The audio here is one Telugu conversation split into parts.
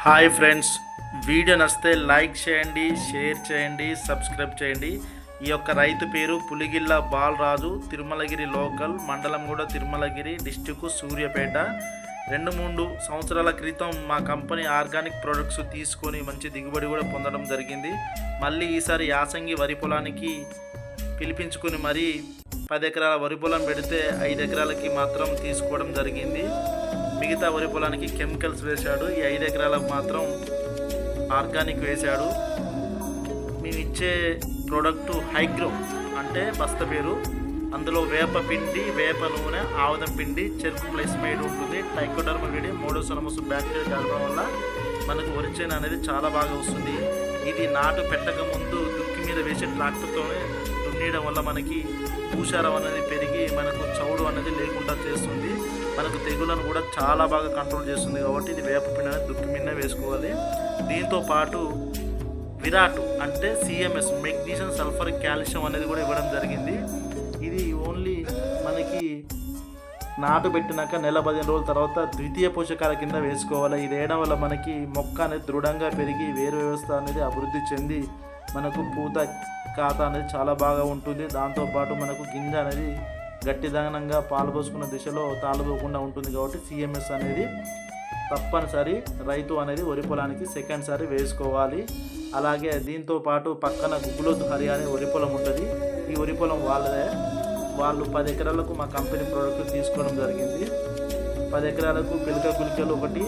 హాయ్ ఫ్రెండ్స్, వీడియో నచ్చితే లైక్ చేయండి, షేర్ చేయండి, సబ్స్క్రైబ్ చేయండి. ఈ యొక్క రైతు పేరు పులిగిల్ల బాలరాజు, తిరుమలగిరి లోకల్, మండలం కూడా తిరుమలగిరి, డిస్టిక్ సూర్యాపేట. 2-3 సంవత్సరాల క్రితం మా కంపెనీ ఆర్గానిక్ ప్రొడక్ట్స్ తీసుకొని మంచి దిగుబడి కూడా పొందడం జరిగింది. మళ్ళీ ఈసారి యాసంగి వరి పొలానికి పిలిపించుకొని మరీ 10 ఎకరాల వరి పొలం పెడితే 5 ఎకరాలకి మాత్రం తీసుకోవడం జరిగింది. మిగతా వరి పొలానికి కెమికల్స్ వేశాడు. ఈ 5 ఎకరాలకు మాత్రం ఆర్గానిక్ వేశాడు. మేము ఇచ్చే ప్రోడక్టు హైగ్రో అంటే బస్త పేరు. అందులో వేప పిండి, వేప నూనె, ఆముదం పిండి, చెరుకు ప్లేస్మైడ్ ఉంటుంది. ట్రైకోడర్మా విడి, మోడోసోలమస్ బ్యాక్టీరియా కలపడం వల్ల మనకు వరి చేను అనేది చాలా బాగా వస్తుంది. ఇది నాటు పెట్టక ముందు దుక్కి మీద వేసే ట్రాక్టర్తోనే దున్నేయడం వల్ల మనకి భూసారం అనేది పెరిగి మనకు చౌడు అనేది లేకుండా చేస్తుంది. మనకు తెగులను కూడా చాలా బాగా కంట్రోల్ చేస్తుంది. కాబట్టి ఇది వేపపిండి అనేది దుక్కి మీద వేసుకోవాలి. దీంతో పాటు విరాట్ అంటే సిఎంఎస్, మెగ్నీషియం, సల్ఫర్, కాల్షియం అనేది కూడా ఇవ్వడం జరిగింది. ఇది ఓన్లీ మనకి నాటు పెట్టినాక నెల 15 రోజుల తర్వాత ద్వితీయ పోషకాల కింద వేసుకోవాలి. ఇది వేయడం వల్ల మనకి మొక్క అనేది దృఢంగా పెరిగి వేరు వ్యవస్థ అనేది అభివృద్ధి చెంది మనకు పూత ఖాతా అనేది చాలా బాగా ఉంటుంది. దాంతోపాటు మనకు గింజ అనేది గట్టిదనంగా పాలు పోసుకున్న దిశలో తాళుపోకుండా ఉంటుంది. కాబట్టి సిఎంఎస్ అనేది తప్పనిసరి రైతు అనేది వరి పొలానికి సెకండ్ సారి వేసుకోవాలి. అలాగే దీంతో పాటు పక్కన గుగ్గులోతు హరియాణి వరి పొలం ఉంటుంది. ఈ వరి పొలం వాళ్ళదే. వాళ్ళు 10 ఎకరాలకు మా కంపెనీ ప్రోడక్ట్ తీసుకోవడం జరిగింది. 10 ఎకరాలకు పిలక గులికలు ఒకటి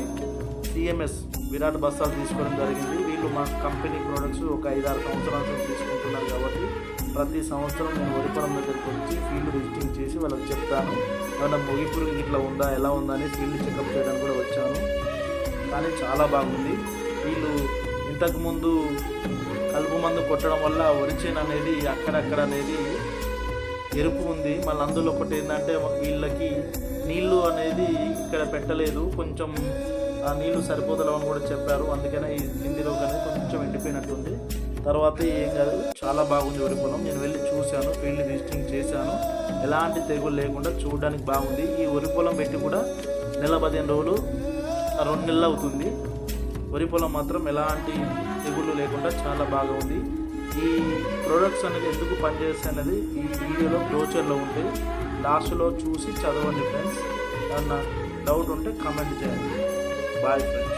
సిఎంఎస్ విరాట్ బస్తాలు తీసుకోవడం జరిగింది. వీళ్ళు మా కంపెనీ ప్రోడక్ట్స్ ఒక 5-6 సంవత్సరాల నుంచి తీసుకుంటున్నారు. కాబట్టి ప్రతి సంవత్సరం నేను వరి పొలం దగ్గరికి వచ్చి ఫీల్డ్ విజిటింగ్ చేసి వాళ్ళకి చెప్తాను. ఏమన్నా ముగిపురుగు ఇట్లా ఉందా, ఎలా ఉందా అని ఫీల్డ్ చెకప్ చేయడానికి కూడా వచ్చాను. కానీ చాలా బాగుంది. వీళ్ళు ఇంతకుముందు కలుపు మందు కొట్టడం వల్ల వరి చేను అనేది అక్కడక్కడ అనేది ఎరుపు ఉంది. మళ్ళీ అందులో ఒకటి ఏంటంటే వీళ్ళకి నీళ్లు అనేది ఇక్కడ పెట్టలేదు, కొంచెం ఆ నీళ్లు సరిపోతలేవని కూడా చెప్పారు. అందుకనే ఈ కింది రోగం అనేది కొంచెం ఎండిపోయినట్టుంది. తర్వాత ఏం కాదు, చాలా బాగుంది వరి పొలం. నేను వెళ్ళి చూశాను, ఫీల్డ్ విజిటింగ్ చేశాను. ఎలాంటి తెగులు లేకుండా చూడడానికి బాగుంది. ఈ వరి పొలం పెట్టి కూడా నెల 15 రోజులు 2 నెలలు అవుతుంది. వరి పొలం మాత్రం ఎలాంటి తెగుళ్ళు లేకుండా చాలా బాగా ఉంది. ఈ ప్రొడక్ట్స్ అనేది ఎందుకు పనిచేస్తాయి అనేది ఈ వీడియోలో బ్రోచర్లో ఉంటాయి. లాస్ట్లో చూసి చదవండి ఫ్రెండ్స్. ఏమన్నా డౌట్ ఉంటే కామెంట్ చేయండి. Bye friends.